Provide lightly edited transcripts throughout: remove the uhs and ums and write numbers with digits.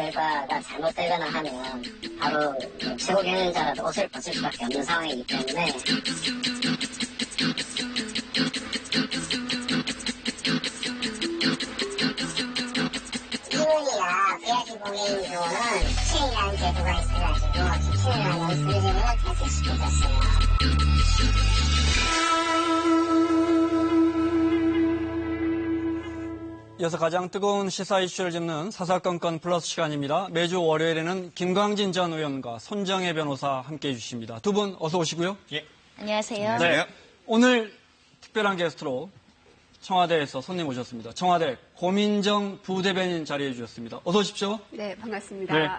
결과가 잘못되거나 하면 바로 최고 경영자라도 옷을 벗을 수밖에 없는 상황이기 때문에 팀원이나 VIP 고객님 경우는 기침이라는 제도가 있어가지고 기침을 하는 선생님을 탈퇴시켜줬어요. 이어서 가장 뜨거운 시사 이슈를 짚는 사사건건 플러스 시간입니다. 매주 월요일에는 김광진 전 의원과 손정혜 변호사 함께해 주십니다. 두 분 어서 오시고요. 예. 안녕하세요. 네. 오늘 특별한 게스트로 청와대에서 손님 오셨습니다. 청와대 고민정 부대변인 자리해 주셨습니다. 어서 오십시오. 네, 반갑습니다. 네.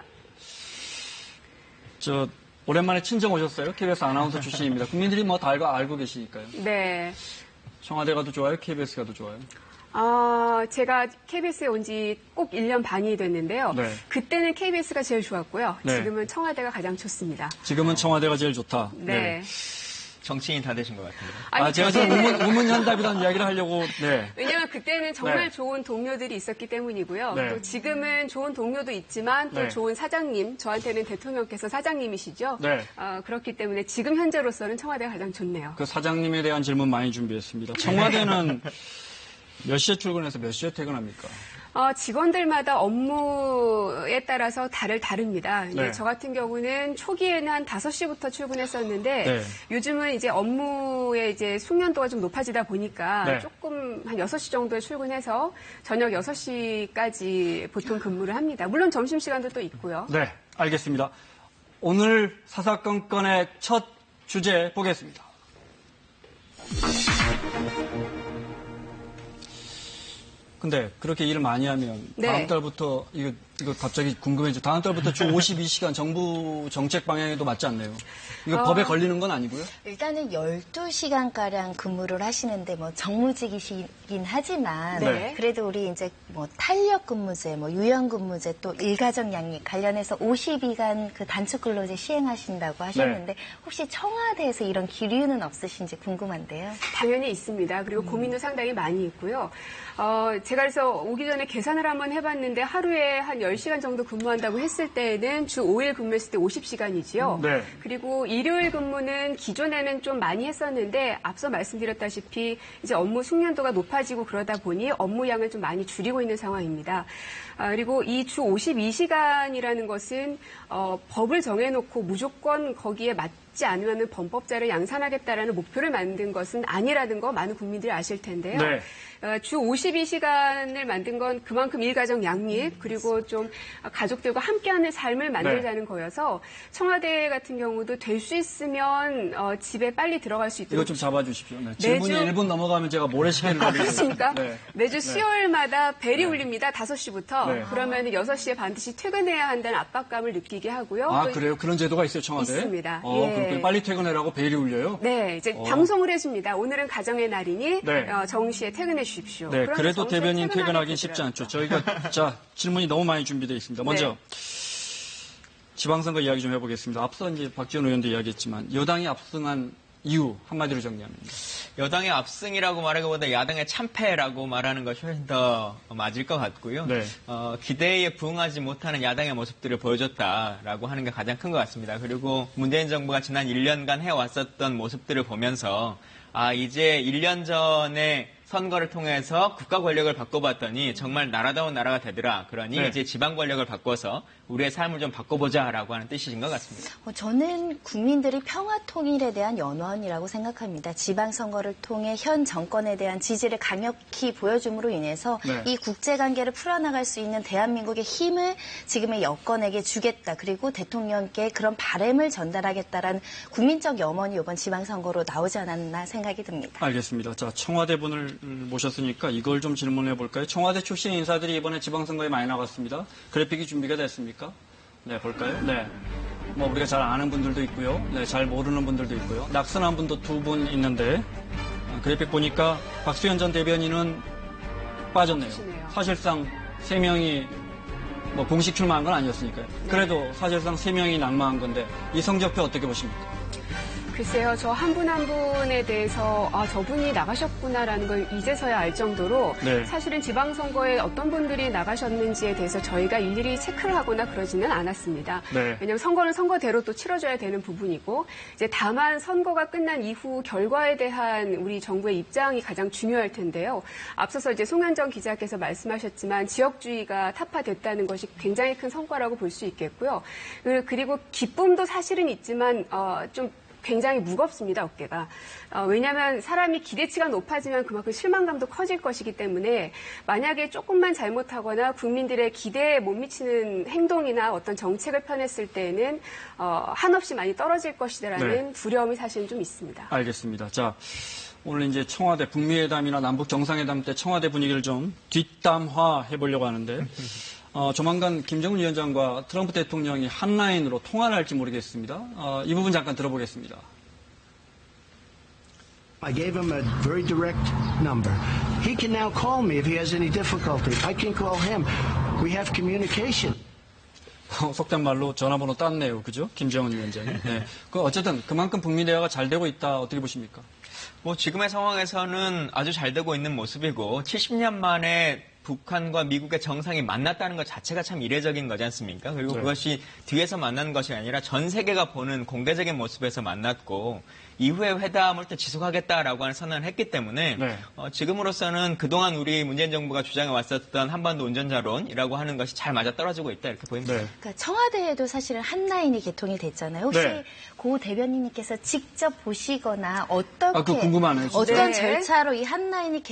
오랜만에 친정 오셨어요. KBS 아나운서 출신입니다. 국민들이 뭐 다 알고 계시니까요. 네. 청와대가 더 좋아요? KBS가 더 좋아요? 제가 KBS에 온 지 꼭 1년 반이 됐는데요. 네. 그때는 KBS가 제일 좋았고요. 네. 지금은 청와대가 가장 좋습니다. 지금은 청와대가 제일 좋다. 네. 정치인이 다 되신 것 같은데. 아니, 제가 지금 우문현답이라는 이야기를 하려고, 네. 왜냐하면 그때는 정말 네. 좋은 동료들이 있었기 때문이고요. 네. 또 지금은 좋은 동료도 있지만 또 네. 좋은 사장님, 저한테는 대통령께서 사장님이시죠. 네. 그렇기 때문에 지금 현재로서는 청와대가 가장 좋네요. 그 사장님에 대한 질문 많이 준비했습니다. 청와대는 몇 시에 출근해서 몇 시에 퇴근합니까? 직원들마다 업무에 따라서 다릅니다. 네. 저 같은 경우는 초기에는 한 5시부터 출근했었는데 네. 요즘은 이제 업무의 이제 숙련도가 좀 높아지다 보니까 네. 조금 한 6시 정도에 출근해서 저녁 6시까지 보통 근무를 합니다. 물론 점심시간도 또 있고요. 네, 알겠습니다. 오늘 사사건건의 첫 주제 보겠습니다. 근데 그렇게 일을 많이 하면 네. 다음 달부터 이거 갑자기 궁금해져. 다음 달부터 주 52시간 정부 정책 방향에도 맞지 않네요. 이거 법에 걸리는 건 아니고요? 일단은 12시간가량 근무를 하시는데 뭐 정무직이시긴 하지만 네. 그래도 우리 이제 뭐 탄력 근무제, 뭐 유연 근무제 또 일가정 양육 관련해서 52간 그 단축 근로제 시행하신다고 하셨는데 네. 혹시 청와대에서 이런 기류는 없으신지 궁금한데요. 당연히 있습니다. 그리고 고민도 상당히 많이 있고요. 제가 그래서 오기 전에 계산을 한번 해봤는데 하루에 한 10시간 정도 근무한다고 했을 때에는 주 5일 근무했을 때 50시간이지요. 네. 그리고 일요일 근무는 기존에는 좀 많이 했었는데 앞서 말씀드렸다시피 이제 업무 숙련도가 높아지고 그러다 보니 업무량을 좀 많이 줄이고 있는 상황입니다. 그리고 이 주 52시간이라는 것은 법을 정해놓고 무조건 거기에 맞지 않으면 범법자를 양산하겠다라는 목표를 만든 것은 아니라는 거 많은 국민들이 아실 텐데요. 네. 주 52시간을 만든 건 그만큼 일가정 양립 그리고 좀 가족들과 함께하는 삶을 만들자는 거여서 청와대 같은 경우도 될 수 있으면 집에 빨리 들어갈 수 있도록 이거 좀 잡아주십시오. 네. 질문이 1분 넘어가면 제가 모래시계를 그렇습니까? 네. 매주 수요일마다 벨이 울립니다. 5시부터. 네. 그러면 6시에 반드시 퇴근해야 한다는 압박감을 느끼게 하고요. 아, 또 그래요? 그런 제도가 있어요, 청와대에? 있습니다. 그럼 예. 빨리 퇴근해라고 벨이 울려요? 네, 이제 방송을 해줍니다. 오늘은 가정의 날이니 네. 정시에 퇴근해 주십시오. 네, 그러면 그래도 정시에 대변인 퇴근하게 퇴근하기 쉽지 되더라고요. 않죠. 저희가, 질문이 너무 많이 준비되어 있습니다. 먼저, 지방선거 이야기 좀 해보겠습니다. 앞서 이제 박지원 의원도 이야기했지만, 여당이 압승한 이유, 한마디로 정리하면. 여당의 압승이라고 말하기보다 야당의 참패라고 말하는 것이 훨씬 더 맞을 것 같고요. 네. 기대에 부응하지 못하는 야당의 모습들을 보여줬다라고 하는 게 가장 큰 것 같습니다. 그리고 문재인 정부가 지난 1년간 해왔었던 모습들을 보면서 이제 1년 전에 선거를 통해서 국가 권력을 바꿔봤더니 정말 나라다운 나라가 되더라. 그러니 네. 이제 지방 권력을 바꿔서 우리의 삶을 좀 바꿔보자라고 하는 뜻이신 것 같습니다. 저는 국민들이 평화 통일에 대한 연원이라고 생각합니다. 지방선거를 통해 현 정권에 대한 지지를 강력히 보여줌으로 인해서 네. 이 국제관계를 풀어나갈 수 있는 대한민국의 힘을 지금의 여권에게 주겠다. 그리고 대통령께 그런 바람을 전달하겠다라는 국민적 염원이 이번 지방선거로 나오지 않았나 생각이 듭니다. 알겠습니다. 자, 청와대 분을 모셨으니까 이걸 좀 질문해 볼까요? 청와대 출신 인사들이 이번에 지방선거에 많이 나갔습니다. 그래픽이 준비가 됐습니까? 네, 볼까요? 네. 뭐 우리가 잘 아는 분들도 있고요. 네, 잘 모르는 분들도 있고요. 낙선한 분도 2분 있는데 그래픽 보니까 박수현 전 대변인은 빠졌네요. 빠지네요. 사실상 3명이 뭐 공식 출마한 건 아니었으니까요. 그래도 사실상 3명이 낙마한 건데 이 성적표 어떻게 보십니까? 글쎄요, 저 한 분 한 분에 대해서 저분이 나가셨구나라는 걸 이제서야 알 정도로 네. 사실은 지방선거에 어떤 분들이 나가셨는지에 대해서 저희가 일일이 체크를 하거나 그러지는 않았습니다. 네. 왜냐하면 선거는 선거대로 또 치러져야 되는 부분이고 이제 다만 선거가 끝난 이후 결과에 대한 우리 정부의 입장이 가장 중요할 텐데요. 앞서서 이제 송현정 기자께서 말씀하셨지만 지역주의가 타파됐다는 것이 굉장히 큰 성과라고 볼 수 있겠고요. 그리고 기쁨도 사실은 있지만 좀 굉장히 무겁습니다, 어깨가. 왜냐하면 사람이 기대치가 높아지면 그만큼 실망감도 커질 것이기 때문에 만약에 조금만 잘못하거나 국민들의 기대에 못 미치는 행동이나 어떤 정책을 펴냈을 때는 한없이 많이 떨어질 것이라는 두려움이 사실은 좀 있습니다. 알겠습니다. 자, 오늘 이제 청와대 북미회담이나 남북 정상회담 때 청와대 분위기를 좀 뒷담화해 보려고 하는데 조만간 김정은 위원장과 트럼프 대통령이 한라인으로 통화를 할지 모르겠습니다. 이 부분 잠깐 들어보겠습니다. I gave him a very direct number. He can now call me if he has any difficulty. I can call him. We have communication. 속된 말로 전화번호 땄네요. 그죠? 김정은 위원장이. 네. 어쨌든 그만큼 북미 대화가 잘 되고 있다. 어떻게 보십니까? 뭐 지금의 상황에서는 아주 잘 되고 있는 모습이고 70년 만에 북한과 미국의 정상이 만났다는 것 자체가 참 이례적인 거지 않습니까? 그리고 네. 그것이 뒤에서 만난 것이 아니라 전 세계가 보는 공개적인 모습에서 만났고 이후에 회담을 또 지속하겠다라고 하는 선언을 했기 때문에 네. 지금으로서는 그동안 우리 문재인 정부가 주장해 왔었던 한반도 운전자론이라고 하는 것이 잘 맞아떨어지고 있다 이렇게 보입니다. 네. 그러니까 청와대에도 사실은 한라인이 개통이 됐잖아요. 혹시 네. 고 대변인님께서 직접 보시거나 어떻게 그거 궁금하네요, 진짜. 어떤 네. 절차로 이 한라인이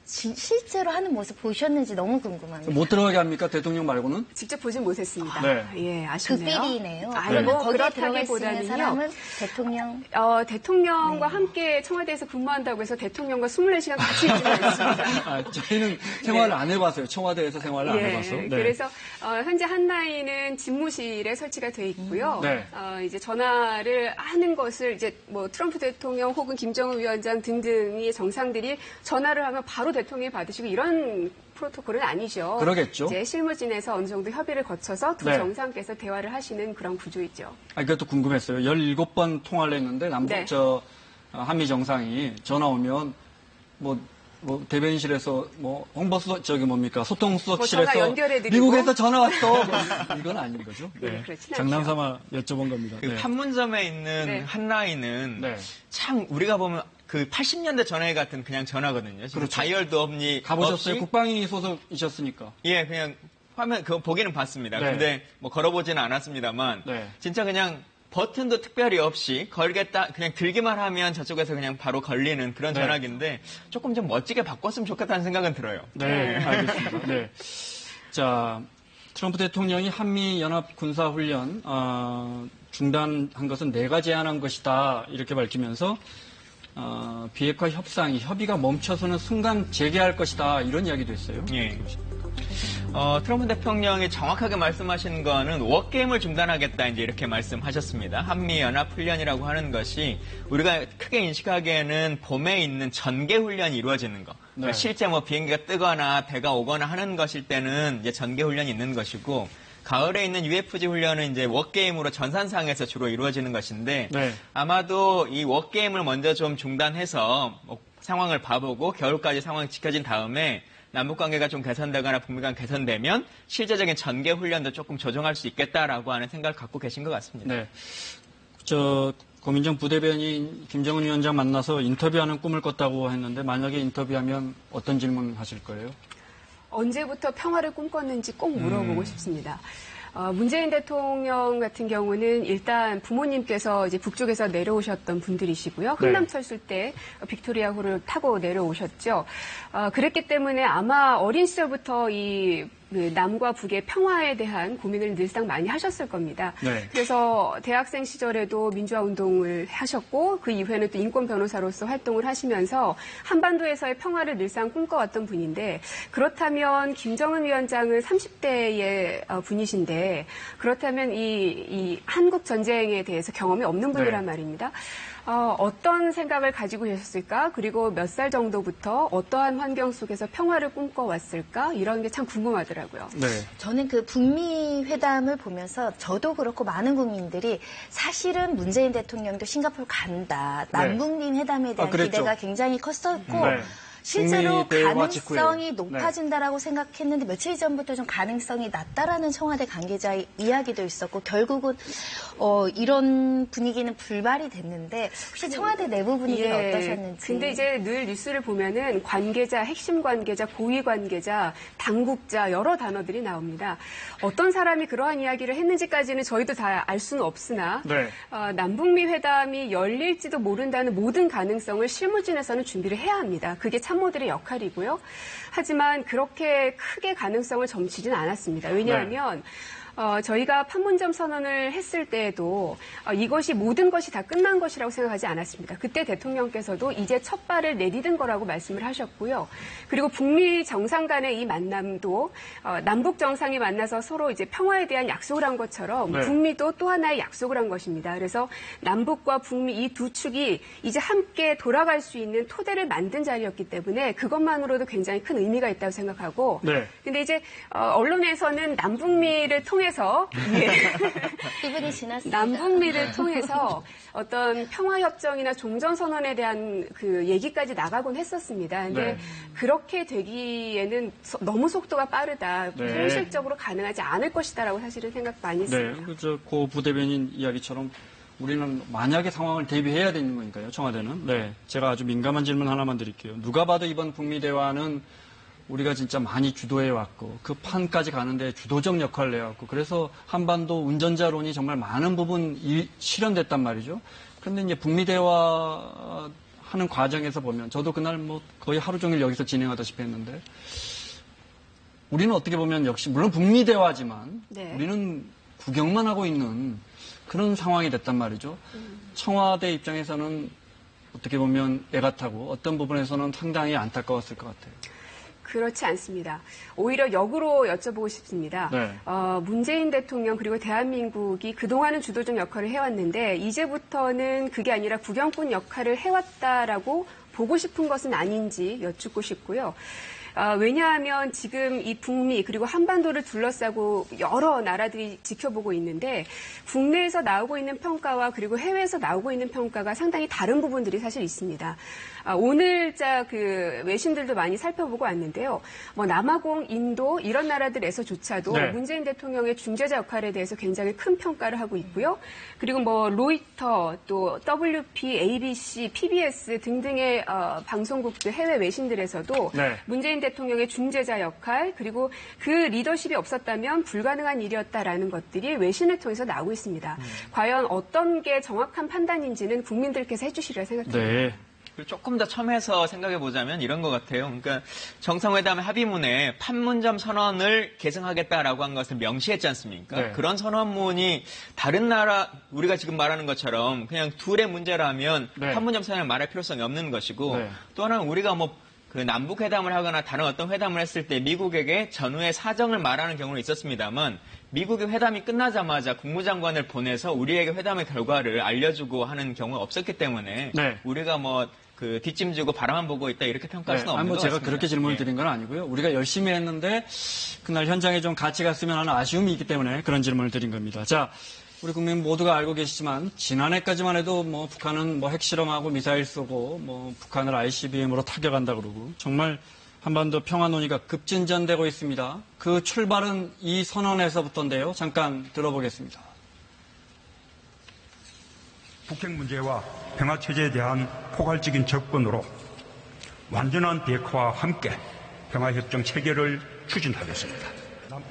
실제로 하는 모습 보셨는지 너무 궁금합니다. 못 들어가게 합니까? 대통령 말고는? 직접 보진 못했습니다. 네. 예, 아쉽네요. 극비리네요. 아니, 네. 뭐 거기에 들어갈 수 있는 그렇다기보다는요. 사람은 대통령. 대통령과 함께 청와대에서 근무한다고 해서 대통령과 24시간 같이 있지는 않습니다. 저희는 생활을 안 해봤어요. 청와대에서 생활을 안 예, 해봐서. 네. 그래서 현재 한라인은 집무실에 설치가 돼 있고요. 네. 이제 전화를 하는 것을 이제 뭐 트럼프 대통령 혹은 김정은 위원장 등등의 정상들이 전화를 하면 바로 대통령이 받으시고 이런 프로토콜은 아니죠. 그러겠죠. 이제 실무진에서 어느 정도 협의를 거쳐서 두 네. 정상께서 대화를 하시는 그런 구조이죠. 이것도 궁금했어요. 17번 통화를 했는데 남북 네. 한미 정상이 전화 오면 뭐 대변인실에서 소통수석실에서 전화 연결해드리고. 미국에서 전화 왔어. 이건 아닌 거죠. 네, 그렇진 않죠. 장난삼아 여쭤본 겁니다. 그 네. 판문점에 있는 네. 한라인은 네. 참 우리가 보면 그 80년대 전화기 같은 그냥 전화거든요. 그렇죠. 다이얼도 없니 가보셨어요? 없이 국방위 소속이셨으니까. 예, 그냥 화면 그거 보기는 봤습니다. 네. 근데 뭐 걸어보지는 않았습니다만 네. 진짜 그냥 버튼도 특별히 없이 걸겠다 그냥 들기만 하면 저쪽에서 그냥 바로 걸리는 그런 네. 전화기인데 조금 좀 멋지게 바꿨으면 좋겠다는 생각은 들어요. 네, 알겠습니다. 네. 자, 트럼프 대통령이 한미 연합 군사 훈련 중단한 것은 내가 제안한 것이다 이렇게 밝히면서 비핵화 협의가 멈춰서는 순간 재개할 것이다 이런 이야기도 했어요. 예. 트럼프 대통령이 정확하게 말씀하신 거는 워게임을 중단하겠다 이제 이렇게 말씀하셨습니다. 한미 연합 훈련이라고 하는 것이 우리가 크게 인식하기에는 봄에 있는 전개 훈련이 이루어지는 거. 그러니까 네. 실제 뭐 비행기가 뜨거나 배가 오거나 하는 것일 때는 이제 전개 훈련이 있는 것이고 가을에 있는 UFG 훈련은 이제 워게임으로 전산상에서 주로 이루어지는 것인데 네. 아마도 이 워게임을 먼저 좀 중단해서 뭐 상황을 봐보고 겨울까지 상황이 지켜진 다음에 남북관계가 좀 개선되거나 북미 간 개선되면 실제적인 전개 훈련도 조금 조정할 수 있겠다라고 하는 생각을 갖고 계신 것 같습니다. 네. 고민정 부대변인 김정은 위원장 만나서 인터뷰하는 꿈을 꿨다고 했는데 만약에 인터뷰하면 어떤 질문 하실 거예요? 언제부터 평화를 꿈꿨는지 꼭 물어보고 싶습니다. 문재인 대통령 같은 경우는 일단 부모님께서 이제 북쪽에서 내려오셨던 분들이시고요. 흥남철수 때 빅토리아호를 타고 내려오셨죠. 그랬기 때문에 아마 어린 시절부터 이 남과 북의 평화에 대한 고민을 늘상 많이 하셨을 겁니다. 네. 그래서 대학생 시절에도 민주화 운동을 하셨고 그 이후에는 또 인권 변호사로서 활동을 하시면서 한반도에서의 평화를 늘상 꿈꿔왔던 분인데 그렇다면 김정은 위원장은 30대의 분이신데 그렇다면 이 한국 전쟁에 대해서 경험이 없는 분이란 말입니다. 어떤 생각을 가지고 계셨을까? 그리고 몇 살 정도부터 어떠한 환경 속에서 평화를 꿈꿔왔을까? 이런 게 참 궁금하더라고요. 하시더라고요. 네. 저는 그 북미 회담을 보면서 저도 그렇고 많은 국민들이 사실은 문재인 대통령도 싱가포르 간다. 남북미 회담에 대한 그랬죠. 기대가 굉장히 컸었고 네. 실제로 북미 대화 가능성이 직후에. 높아진다라고 생각했는데 며칠 전부터 좀 가능성이 낮다라는 청와대 관계자의 이야기도 있었고 결국은 이런 분위기는 불발이 됐는데 혹시 청와대 내부 분위기가 어떠셨는지. 근데 이제 늘 뉴스를 보면은 관계자, 핵심 관계자, 고위 관계자, 당국자 여러 단어들이 나옵니다. 어떤 사람이 그러한 이야기를 했는지까지는 저희도 다 알 수는 없으나 네. 남북미 회담이 열릴지도 모른다는 모든 가능성을 실무진에서는 준비를 해야 합니다. 그게 참모들의 역할이고요. 하지만 그렇게 크게 가능성을 점치진 않았습니다. 왜냐하면 저희가 판문점 선언을 했을 때에도 이것이 모든 것이 다 끝난 것이라고 생각하지 않았습니다. 그때 대통령께서도 이제 첫 발을 내디딘 거라고 말씀을 하셨고요. 그리고 북미 정상 간의 이 만남도 남북 정상이 만나서 서로 이제 평화에 대한 약속을 한 것처럼 네. 북미도 또 하나의 약속을 한 것입니다. 그래서 남북과 북미 이 두 축이 이제 함께 돌아갈 수 있는 토대를 만든 자리였기 때문에 그것만으로도 굉장히 큰 의미가 있다고 생각하고 네. 근데 이제 언론에서는 남북미를 통해서 기분이 지났습니다. 남북미를 통해서 어떤 평화협정이나 종전선언에 대한 그 얘기까지 나가곤 했었습니다. 근데 네. 그렇게 되기에는 너무 속도가 빠르다. 네. 현실적으로 가능하지 않을 것이다라고 사실은 생각 많이 했습니다. 네. 고 부대변인 이야기처럼 우리는 만약에 상황을 대비해야 되는 거니까요, 청와대는. 네. 제가 아주 민감한 질문 하나만 드릴게요. 누가 봐도 이번 북미 대화는 우리가 진짜 많이 주도해 왔고 그 판까지 가는데 주도적 역할을 해왔고 그래서 한반도 운전자론이 정말 많은 부분 실현됐단 말이죠. 그런데 이제 북미 대화 하는 과정에서 보면 저도 그날 뭐 거의 하루 종일 여기서 진행하다시피 했는데 우리는 어떻게 보면 역시 물론 북미 대화지만 네. 우리는 구경만 하고 있는 그런 상황이 됐단 말이죠. 청와대 입장에서는 어떻게 보면 애가 타고 어떤 부분에서는 상당히 안타까웠을 것 같아요. 그렇지 않습니다. 오히려 역으로 여쭤보고 싶습니다. 네. 문재인 대통령 그리고 대한민국이 그동안은 주도적 역할을 해왔는데 이제부터는 그게 아니라 구경꾼 역할을 해왔다라고 보고 싶은 것은 아닌지 여쭙고 싶고요. 왜냐하면 지금 이 북미 그리고 한반도를 둘러싸고 여러 나라들이 지켜보고 있는데 국내에서 나오고 있는 평가와 그리고 해외에서 나오고 있는 평가가 상당히 다른 부분들이 사실 있습니다. 오늘자 그 외신들도 많이 살펴보고 왔는데요. 뭐 남아공, 인도 이런 나라들에서조차도 네. 문재인 대통령의 중재자 역할에 대해서 굉장히 큰 평가를 하고 있고요. 그리고 뭐 로이터, 또 WP, ABC, PBS 등등의 방송국들 해외 외신들에서도 네. 문재인 대통령의 중재자 역할 그리고 그 리더십이 없었다면 불가능한 일이었다라는 것들이 외신을 통해서 나오고 있습니다. 과연 어떤 게 정확한 판단인지는 국민들께서 해주시리라 생각합니다. 네. 조금 더 첨예해서 생각해 보자면 이런 것 같아요. 그러니까 정상회담 합의문에 판문점 선언을 계승하겠다라고 한 것을 명시했지 않습니까? 네. 그런 선언문이 다른 나라 우리가 지금 말하는 것처럼 그냥 둘의 문제라면 네. 판문점 선언을 말할 필요성이 없는 것이고 네. 또 하나는 우리가 그 남북 회담을 하거나 다른 어떤 회담을 했을 때 미국에게 전후의 사정을 말하는 경우는 있었습니다만 미국의 회담이 끝나자마자 국무장관을 보내서 우리에게 회담의 결과를 알려주고 하는 경우가 없었기 때문에 네. 우리가 그 뒷짐지고 바라만 보고 있다 이렇게 평가할 수는 없는 것 제가 같습니다. 그렇게 질문을 예. 드린 건 아니고요. 우리가 열심히 했는데 그날 현장에 좀 같이 갔으면 하는 아쉬움이 있기 때문에 그런 질문을 드린 겁니다. 자, 우리 국민 모두가 알고 계시지만 지난해까지만 해도 뭐 북한은 뭐 핵실험하고 미사일 쏘고 뭐 북한을 ICBM으로 타격한다 그러고 정말 한반도 평화 논의가 급진전되고 있습니다. 그 출발은 이 선언에서부터인데요. 잠깐 들어보겠습니다. 북핵 문제와 평화체제에 대한 포괄적인 접근으로 완전한 비핵화와 함께 평화협정 체결을 추진하겠습니다.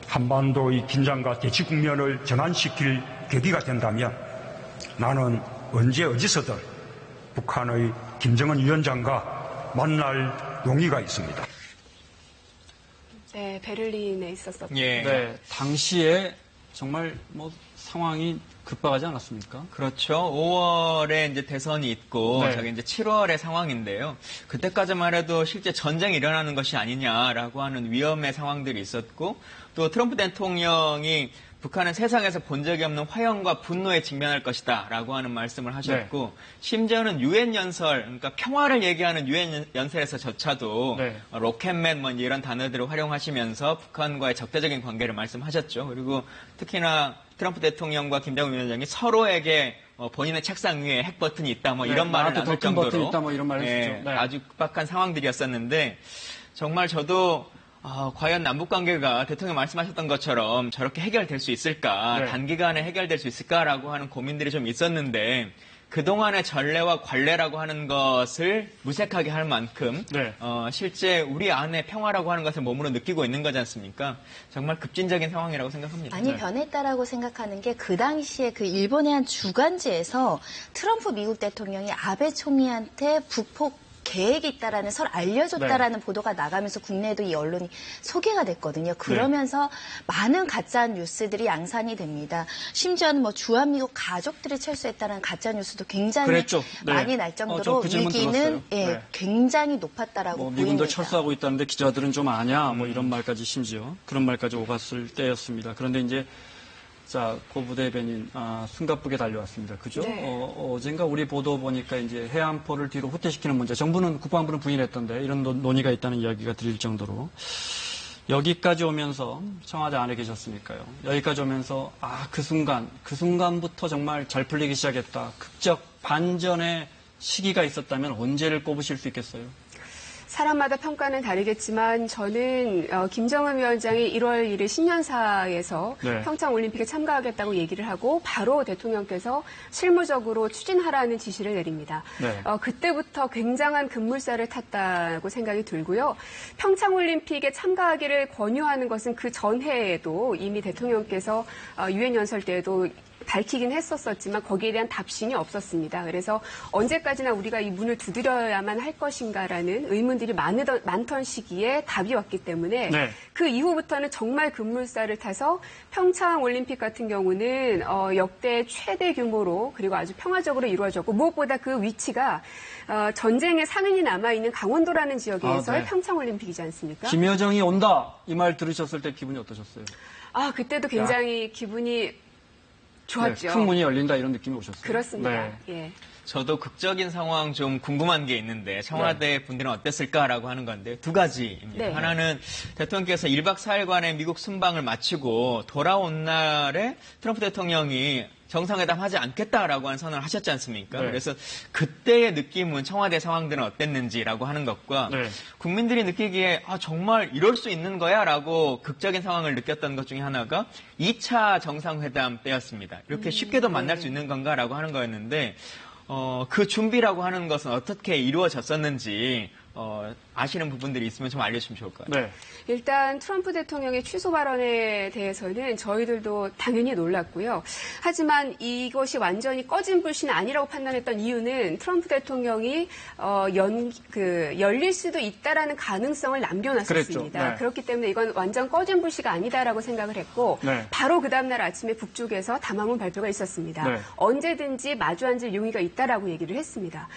한반도의 긴장과 대치 국면을 전환시킬 계기가 된다면 나는 언제 어디서든 북한의 김정은 위원장과 만날 용의가 있습니다. 네, 베를린에 있었었고. 예. 네, 당시에 정말 뭐 상황이 급박하지 않았습니까? 그렇죠. 5월에 이제 대선이 있고 네. 저게 이제 7월의 상황인데요. 그때까지만 해도 실제 전쟁이 일어나는 것이 아니냐라고 하는 위험의 상황들이 있었고 또 트럼프 대통령이 북한은 세상에서 본 적이 없는 화형과 분노에 직면할 것이다 라고 하는 말씀을 하셨고 심지어는 유엔 연설, 그러니까 평화를 얘기하는 유엔 연설에서조차도 로켓맨 뭐 이런 단어들을 활용하시면서 북한과의 적대적인 관계를 말씀하셨죠. 그리고 특히나 트럼프 대통령과 김정은 위원장이 서로에게 본인의 책상 위에 핵 버튼이 있다 뭐 이런 말을 나눌 정도로 있다 뭐 이런 말을 했죠. 아주 급박한 상황들이었었는데 정말 저도 과연 남북관계가 대통령 말씀하셨던 것처럼 저렇게 해결될 수 있을까, 단기간에 해결될 수 있을까라고 하는 고민들이 좀 있었는데 그동안의 전례와 관례라고 하는 것을 무색하게 할 만큼 실제 우리 안에 평화라고 하는 것을 몸으로 느끼고 있는 거지 않습니까? 정말 급진적인 상황이라고 생각합니다. 많이 변했다라고 생각하는 게 그 당시에 그 일본의 한 주간지에서 트럼프 미국 대통령이 아베 총리한테 북폭 계획이 있다라는 서로 알려줬다라는 보도가 나가면서 국내에도 이 언론이 소개가 됐거든요. 그러면서 많은 가짜 뉴스들이 양산이 됩니다. 심지어는 뭐 주한미국 가족들이 철수했다는 가짜 뉴스도 굉장히 많이 날 정도로 위기는 굉장히 높았다라고 보입니다. 미군들 철수하고 있다는데 기자들은 좀 아냐 뭐 이런 말까지 심지어 그런 말까지 오갔을 때였습니다. 그런데 이제 자, 고 부대변인 숨가쁘게 달려왔습니다. 그죠? 어젠가 우리 보도 보니까 이제 해안포를 뒤로 후퇴시키는 문제. 정부는 국방부는 부인했던데 이런 논의가 있다는 이야기가 들릴 정도로 여기까지 오면서 청와대 안에 계셨으니까요. 여기까지 오면서 그 순간부터 정말 잘 풀리기 시작했다. 극적 반전의 시기가 있었다면 언제를 꼽으실 수 있겠어요? 사람마다 평가는 다르겠지만 저는 김정은 위원장이 1월 1일 신년사에서 평창올림픽에 참가하겠다고 얘기를 하고 바로 대통령께서 실무적으로 추진하라는 지시를 내립니다. 그때부터 굉장한 급물살을 탔다고 생각이 들고요. 평창올림픽에 참가하기를 권유하는 것은 그 전해에도 이미 대통령께서 유엔 연설 때에도 밝히긴 했었지만 거기에 대한 답신이 없었습니다. 그래서 언제까지나 우리가 이 문을 두드려야만 할 것인가라는 의문들이 많던 시기에 답이 왔기 때문에 그 이후부터는 정말 급물살을 타서 평창올림픽 같은 경우는 역대 최대 규모로 그리고 아주 평화적으로 이루어졌고 무엇보다 그 위치가 전쟁의 상흔이 남아있는 강원도라는 지역에서의 평창올림픽이지 않습니까? 김여정이 온다 이 말 들으셨을 때 기분이 어떠셨어요? 그때도 굉장히 기분이 좋았죠. 큰 문이 열린다 이런 느낌이 오셨어요? 그렇습니다. 저도 극적인 상황 좀 궁금한 게 있는데 청와대 분들은 어땠을까라고 하는 건데 두 가지입니다. 하나는 대통령께서 1박 4일간의 미국 순방을 마치고 돌아온 날에 트럼프 대통령이 정상회담 하지 않겠다라고 한 선언을 하셨지 않습니까? 그래서 그때의 느낌은 청와대 상황들은 어땠는지라고 하는 것과 국민들이 느끼기에 정말 이럴 수 있는 거야 라고 극적인 상황을 느꼈던 것 중에 하나가 2차 정상회담 때였습니다. 이렇게 쉽게도 만날 수 있는 건가라고 하는 거였는데 그 준비라고 하는 것은 어떻게 이루어졌었는지 아시는 부분들이 있으면 좀 알려주시면 좋을 것 같아요. 일단 트럼프 대통령의 취소 발언에 대해서는 저희들도 당연히 놀랐고요. 하지만 이것이 완전히 꺼진 불씨는 아니라고 판단했던 이유는 트럼프 대통령이 열릴 수도 있다라는 가능성을 남겨놨었습니다. 그렇기 때문에 이건 완전 꺼진 불씨가 아니다라고 생각을 했고 바로 그 다음날 아침에 북쪽에서 담화문 발표가 있었습니다. 언제든지 마주 앉을 용의가 있다라고 얘기를 했습니다.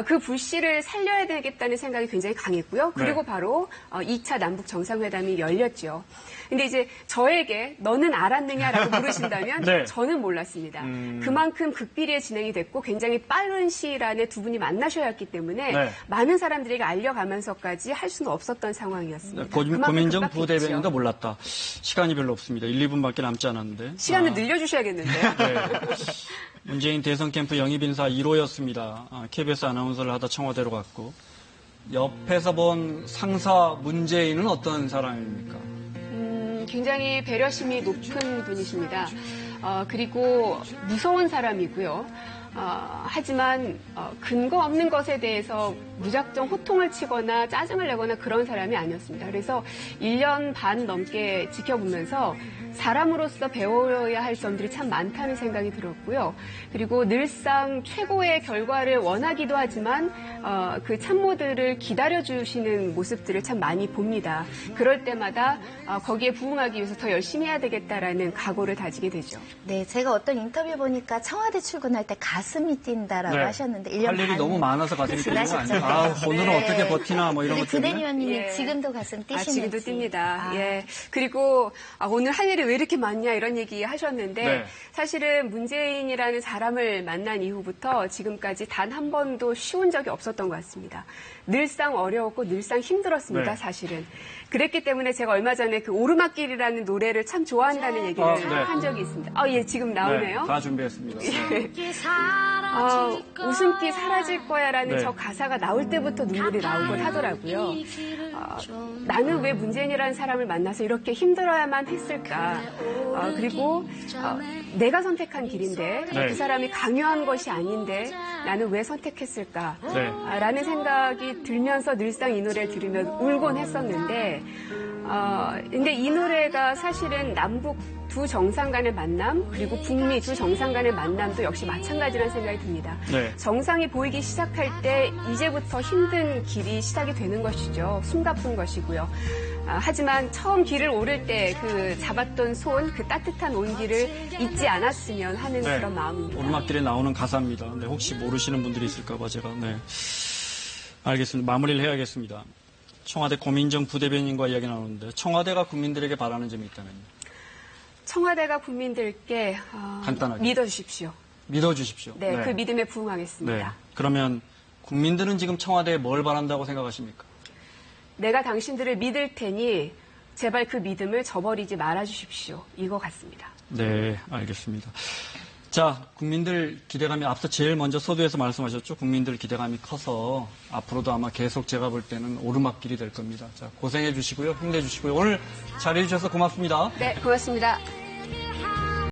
그 불씨를 살려야 되겠다는 생각이 굉장히 강했고요. 그리고 바로 2차 남북 정상회담이 열렸죠. 근데 이제 저에게 너는 알았느냐라고 물으신다면 저는 몰랐습니다. 그만큼 극비리에 진행이 됐고 굉장히 빠른 시일 안에 두 분이 만나셔야 했기 때문에 많은 사람들에게 알려가면서까지 할 수는 없었던 상황이었습니다. 고민정 부대변인도 몰랐다. 시간이 별로 없습니다. 1, 2분밖에 남지 않았는데. 시간을 늘려주셔야겠는데요. 문재인 대선 캠프 영입 인사 1호였습니다. KBS 아나운서를 하다 청와대로 갔고 옆에서 본 상사 문재인은 어떤 사람입니까? 굉장히 배려심이 높은 분이십니다. 그리고 무서운 사람이고요. 하지만 근거 없는 것에 대해서 무작정 호통을 치거나 짜증을 내거나 그런 사람이 아니었습니다. 그래서 1년 반 넘게 지켜보면서 사람으로서 배워야 할 점들이 참 많다는 생각이 들었고요. 그리고 늘상 최고의 결과를 원하기도 하지만 그 참모들을 기다려주시는 모습들을 참 많이 봅니다. 그럴 때마다 거기에 부응하기 위해서 더 열심히 해야 되겠다라는 각오를 다지게 되죠. 네, 제가 어떤 인터뷰 보니까 청와대 출근할 때 가슴 가슴이 뛴다라고 네. 하셨는데 1년 할 일이 반 너무 많아서 가슴이 뛰는 거 지나셨죠. 아니에요? 아, 오늘은 네. 어떻게 버티나 뭐 이런 우리 것 때문에. 부대위원님이 예. 지금도 가슴 뛰시는지. 지금도 뜁니다. 아. 예. 그리고 오늘 할 일이 왜 이렇게 많냐 이런 얘기 하셨는데 네. 사실은 문재인이라는 사람을 만난 이후부터 지금까지 단 한 번도 쉬운 적이 없었던 것 같습니다. 늘상 어려웠고 늘상 힘들었습니다. 네. 사실은. 그랬기 때문에 제가 얼마 전에 그 오르막길이라는 노래를 참 좋아한다는 얘기를 네. 한 적이 있습니다. 예, 지금 나오네요. 네, 다 준비했습니다. 네. 웃음기 사라질 거야라는 네. 저 가사가 나올 때부터 눈물이 나오곤 하더라고요. 나는 왜 문재인이라는 사람을 만나서 이렇게 힘들어야만 했을까? 그리고 내가 선택한 길인데 네. 그 사람이 강요한 것이 아닌데 나는 왜 선택했을까? 네. 라는 생각이 들면서 늘상 이 노래를 들으면 울곤 했었는데 근데 이 노래가 사실은 남북 두 정상 간의 만남 그리고 북미 두 정상 간의 만남도 역시 마찬가지라는 생각이 듭니다. 네. 정상이 보이기 시작할 때 이제부터 힘든 길이 시작이 되는 것이죠. 숨가쁜 것이고요. 하지만 처음 길을 오를 때 그 잡았던 손, 그 따뜻한 온기를 잊지 않았으면 하는 네. 그런 마음입니다. 오르막길에 나오는 가사입니다. 네, 혹시 모르시는 분들이 있을까봐 제가, 네. 알겠습니다. 마무리를 해야겠습니다. 청와대 고민정 부대변인과 이야기 나누는데 청와대가 국민들에게 바라는 점이 있다면요? 청와대가 국민들께 간단하게. 믿어주십시오. 믿어주십시오. 네, 그 믿음에 부응하겠습니다. 네. 그러면 국민들은 지금 청와대에 뭘 바란다고 생각하십니까? 내가 당신들을 믿을 테니 제발 그 믿음을 저버리지 말아주십시오. 이거 같습니다. 네, 알겠습니다. 자, 국민들 기대감이 앞서 제일 먼저 서두에서 말씀하셨죠. 국민들 기대감이 커서 앞으로도 아마 계속 제가 볼 때는 오르막길이 될 겁니다. 자, 고생해 주시고요. 힘내 주시고요. 오늘 자리해 주셔서 고맙습니다. 네, 고맙습니다.